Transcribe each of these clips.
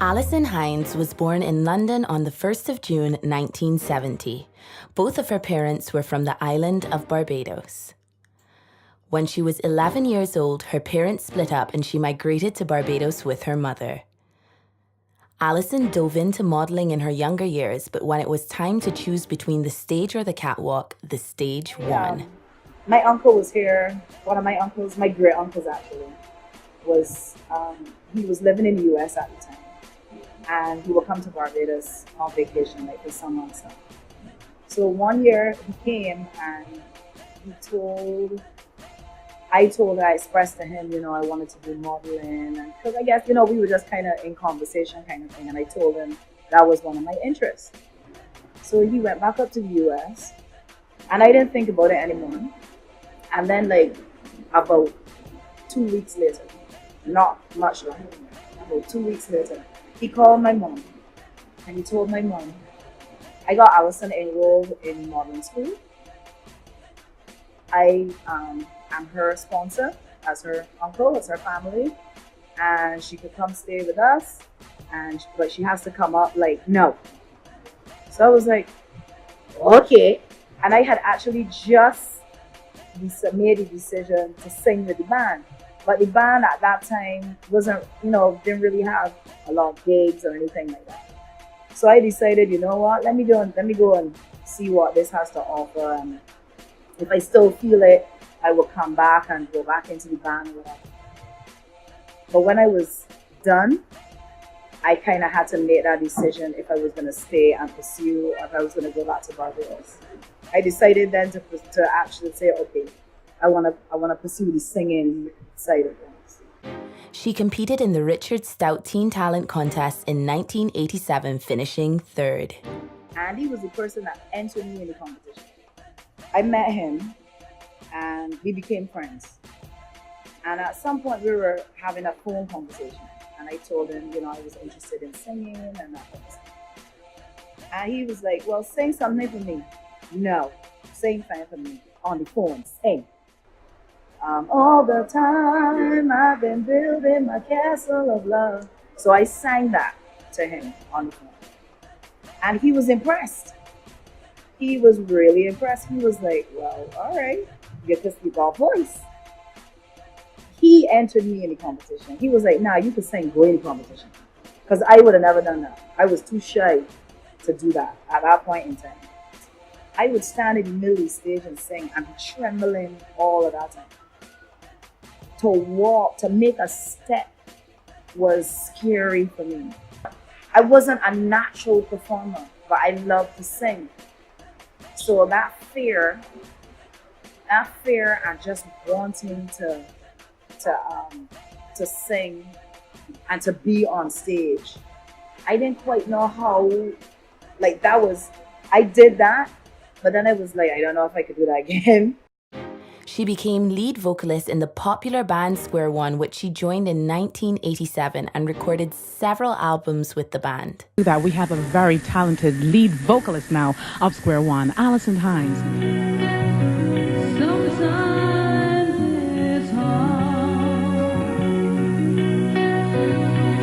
Alison Hinds was born in London on the 1st of June 1970. Both of her parents were from the island of Barbados. When she was 11 years old, her parents split up and she migrated to Barbados with her mother. Alison dove into modelling in her younger years, but when it was time to choose between the stage or the catwalk, the stage won. My uncle was here. One of my uncles, my great uncles actually, he was living in the US at the time. And he would come to Barbados on vacation, like for some months. So one year he came and I expressed to him, I wanted to do modeling. And because I guess, we were just kind of in conversation kind of thing. And I told him that was one of my interests. So he went back up to the US and I didn't think about it anymore. And then about 2 weeks later, not much longer, about 2 weeks later, he called my mom and he told my mom, I got Alison enrolled in modeling school. I am her sponsor as her uncle, as her family, and she could come stay with us, but she has to come up no. So I was like, okay. And I had actually just made a decision to sing with the band. But the band at that time wasn't, didn't really have a lot of gigs or anything like that. So I decided, you know what, let me go and see what this has to offer. And if I still feel it, I will come back and go back into the band or whatever. But when I was done, I kind of had to make that decision if I was going to stay and pursue, or if I was going to go back to Barbados. I decided then to actually say, okay, I want to pursue the singing side of things. She competed in the Richard Stout Teen Talent Contest in 1987, finishing third. Andy was the person that entered me in the competition. I met him and we became friends. And at some point we were having a phone conversation. And I told him, I was interested in singing and that kind of stuff. And he was like, well, sing something for me. No, sing something for me on the phone, sing. All the time I've been building my castle of love. So I sang that to him on the phone. And he was impressed. He was really impressed. He was like, well, all right, you got a voice. He entered me in the competition. He was like, nah, you can sing, go in the competition. Because I would have never done that. I was too shy to do that at that point in time. I would stand in the middle of the stage and sing and be trembling all of that time. To walk, to make a step was scary for me. I wasn't a natural performer, but I loved to sing. So that fear and just wanting to sing and to be on stage, I didn't quite know how, I did that, but then I was like, I don't know if I could do that again. She became lead vocalist in the popular band Square One, which she joined in 1987 and recorded several albums with the band. That we have a very talented lead vocalist now of Square One, Alison Hinds. Sometimes it's hard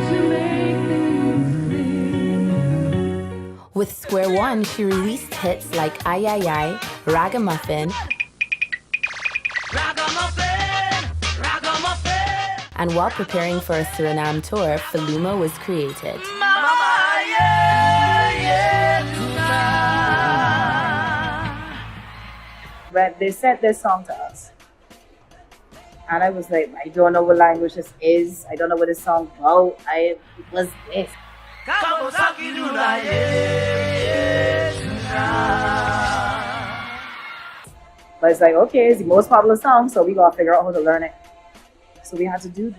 to make things clear. With Square One, she released hits like Ay Ay Ay, Ragamuffin, and while preparing for a Suriname tour, Faluma was created. But they sent this song to us. And I was like, I don't know what language this is. I don't know what this song about. It was this. But it's like, okay, it's the most popular song, so we gotta figure out how to learn it. So we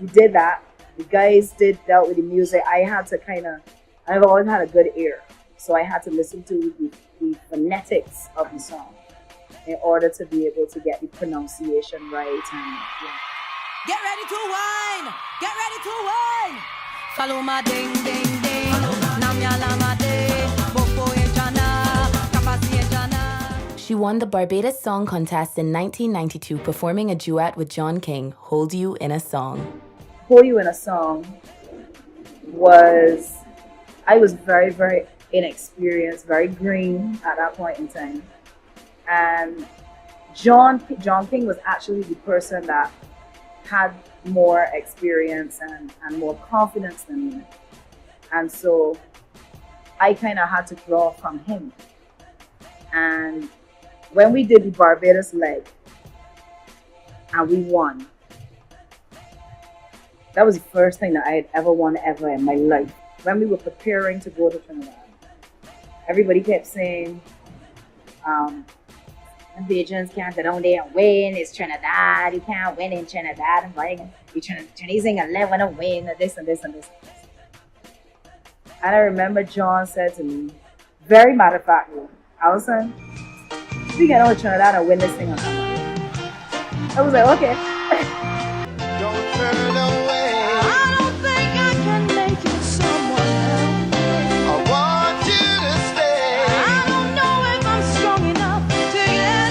did that. The guys dealt with the music. I've always had a good ear. So I had to listen to the phonetics of the song in order to be able to get the pronunciation right. And, Get ready to wine! Get ready to wine! Follow my ding ding ding. Namya lama de. Boko ejana. Kapasi ejana. She won the Barbados Song Contest in 1992, performing a duet with John King, Hold You in a Song. Hold You in a Song was I was very, very inexperienced, very green at that point in time. And John King was actually the person that had more experience and more confidence than me. And so I kind of had to draw from him. And when we did the Barbados leg and we won, that was the first thing that I had ever won ever in my life. When we were preparing to go to Trinidad, everybody kept saying, Bajans can't go down there and win. It's Trinidad. You can't win in Trinidad. I'm like, the Chinese ain't gonna win, this and this and this. And I remember John said to me, very matter of factly, Alison, we get over Trinidad and win this thing on Trinidad. I was like, okay. Don't turn away. I don't think I can make you someone else. I want you to stay. I don't know if I'm strong enough to get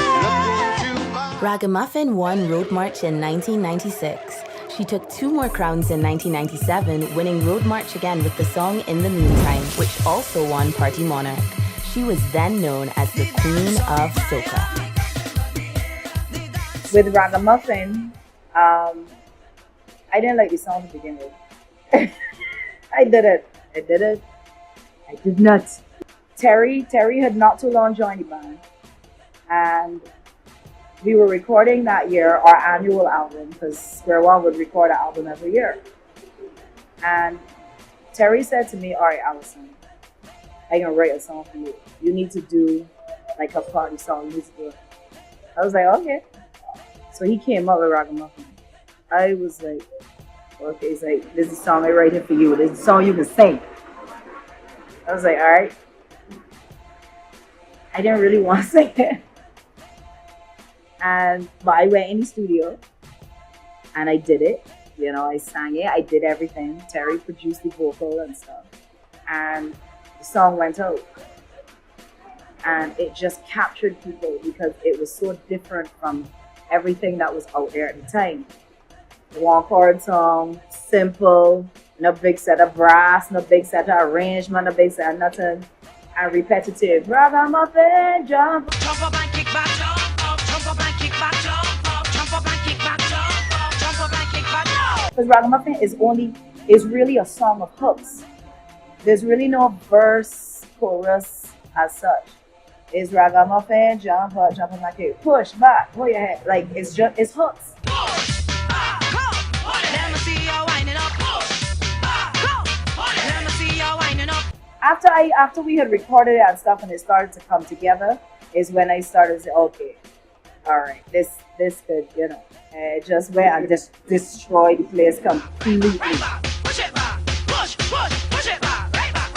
away. Look into my Ragamuffin won Road March in 1996. She took 2 more crowns in 1997, winning Road March again with the song In the Meantime, which also won Party Monarch. She was then known as the Queen of Soca. With Ragamuffin, I didn't like the song to begin with. I did it. I did not. Terry had not too long joined the band. And we were recording that year our annual album, because Square One would record an album every year. And Terry said to me, all right, Alison, I'm going to write a song for you. You need to do like a party song. You need to do it. I was like, okay. So he came up with Ragamuffin. I was like, okay, he's like, this is a song I write here for you. This is a song you can sing. I was like, all right. I didn't really want to sing it. But I went in the studio and I did it. You know, I sang it. I did everything. Terry produced the vocal and stuff. And the song went out. And it just captured people because it was so different from everything that was out there at the time. One chord song, simple, no big set of brass, no big set of arrangement, no big set of nothing, and repetitive. Ragamuffin, jump. Jump up and kick back, jump up, jump up and kick back, jump up, jump up and kick back, jump up, jump up and kick back, jump. Because Ragamuffin is really a song of hooks. There's really no verse, chorus as such. It's Ragamuffin, jump up and kick, push back, pull your head. Like it's hooks. Push, go, let me see you winding up. Push, go, let me see you winding up. After we had recorded it and stuff and it started to come together is when I started to say, okay, all right, this could, you know, just went and just destroy the place completely. Right back, push it back, push it back, right back,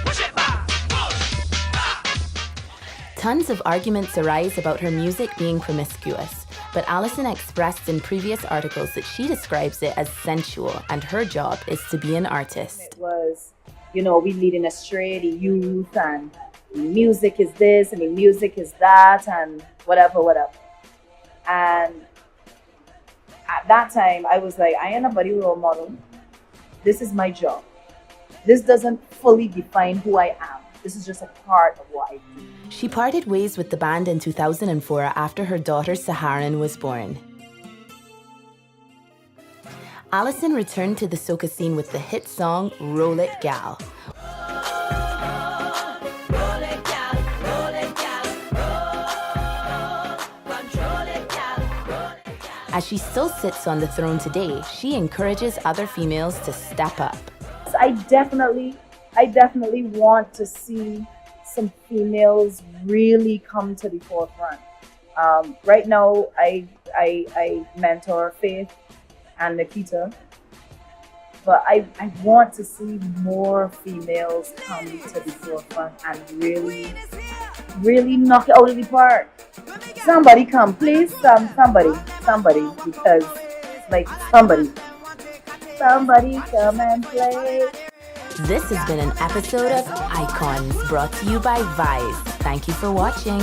push it back, push back. Tons of arguments arise about her music being promiscuous, but Alison expressed in previous articles that she describes it as sensual and her job is to be an artist. It was, you know, we leading astray the youth and music is this and the music is that and whatever. And at that time, I was like, I ain't nobody role model. This is my job. This doesn't fully define who I am. This is just a part of what I do. She parted ways with the band in 2004 after her daughter Saharan was born. Alison returned to the soca scene with the hit song Roll It Gal. As she still sits on the throne today, she encourages other females to step up. I definitely want to see some females really come to the forefront. Right now, I mentor Faith and Nikita, but I want to see more females come to the forefront and really knock it out of the park. Somebody come, please, somebody, because like somebody come and play. This has been an episode of Icons brought to you by Vise. Thank you for watching.